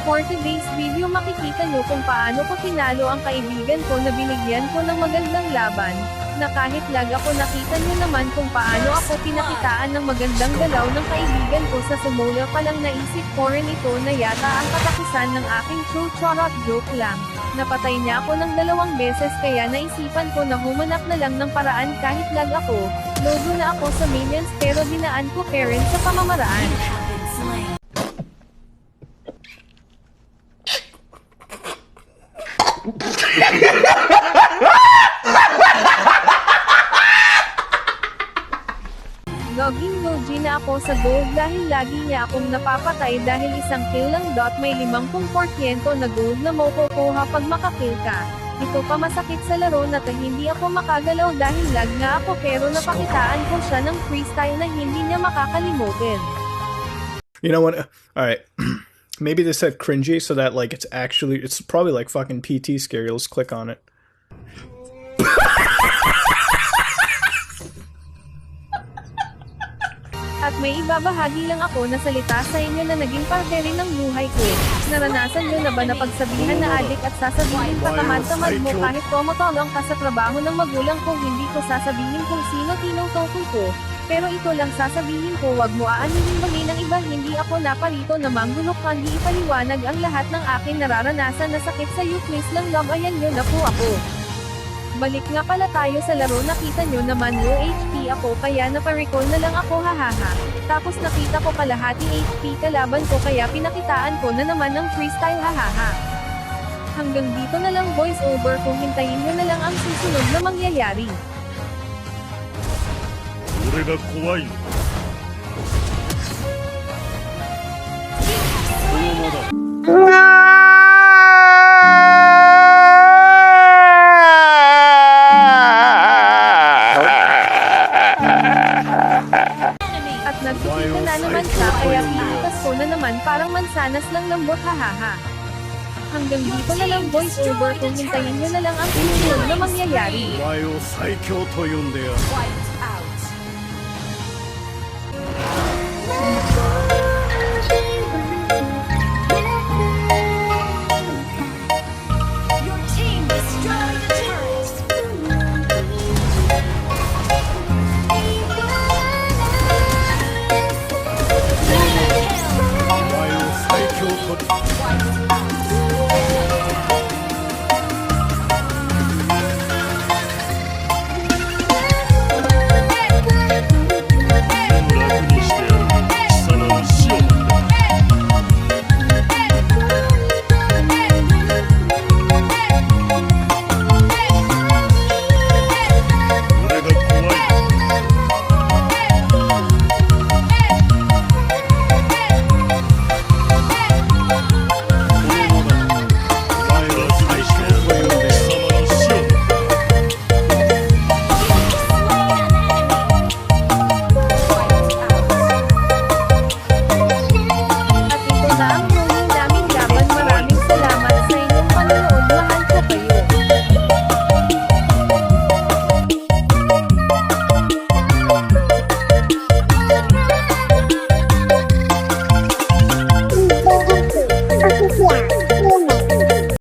For today's video makikita nyo kung paano ko tinalo ang kaibigan ko na binigyan ko ng magandang laban, na kahit lag ako nakita nyo naman kung paano ako pinakitaan ng magandang galaw ng kaibigan ko sa simula pa lang naisip ko rin ito na yata ang katapusan ng aking true charot joke lang. Napatay niya ako ng 2 beses kaya naisipan ko na humanap na lang ng paraan kahit lag ako, logo na ako sa minions pero dinaan ko pa rin sa pamamaraan. Goging na ako sa gold dahil lagi niya akong napapatay dahil isang kill lang may 50% na gold na makukuha pag makakill ka. Ito pa masakit sa laro na hindi ako makagalaw dahil lag nga ako pero napakitaan ko siya ng freestyle na hindi niya makakalimutin. You know what? Alright. Maybe they said cringy so that like it's probably like fucking PT scary. Let's click on it. At may ibabahagi lang ako na salita sa inyo na naging parte rin ng buhay ko. Naranasan nyo na ba na pagsabihan na adik at sasabihin pa tamad-tamad mo kahit tumutulong ka sa trabaho ng magulang kung hindi ko sasabihin kung sino tinutungkol ko. Pero ito lang sasabihin ko, wag mo aanuhin mali ng iba, hindi ako naparito na manggulok kandi ipaliwanag ang lahat ng aking nararanasan na sakit sa you, please lang love, ayan nyo na po ako. Balik nga pala tayo sa laro, nakita nyo naman low HP ako kaya naparecall na lang ako, hahaha. Tapos nakita ko kalahati HP kalaban ko kaya pinakitaan ko na naman ng freestyle, hahaha. Hanggang dito na lang voice over, kung hintayin nyo na lang ang susunod na mangyayari. At nagkikita na naman siya kaya pinitas ko na naman parang mansanas lang lambot, hahaha. Hanggang dito na lang voice over, kung hintayin nyo na lang ang susunod na mangyayari. Wipe out.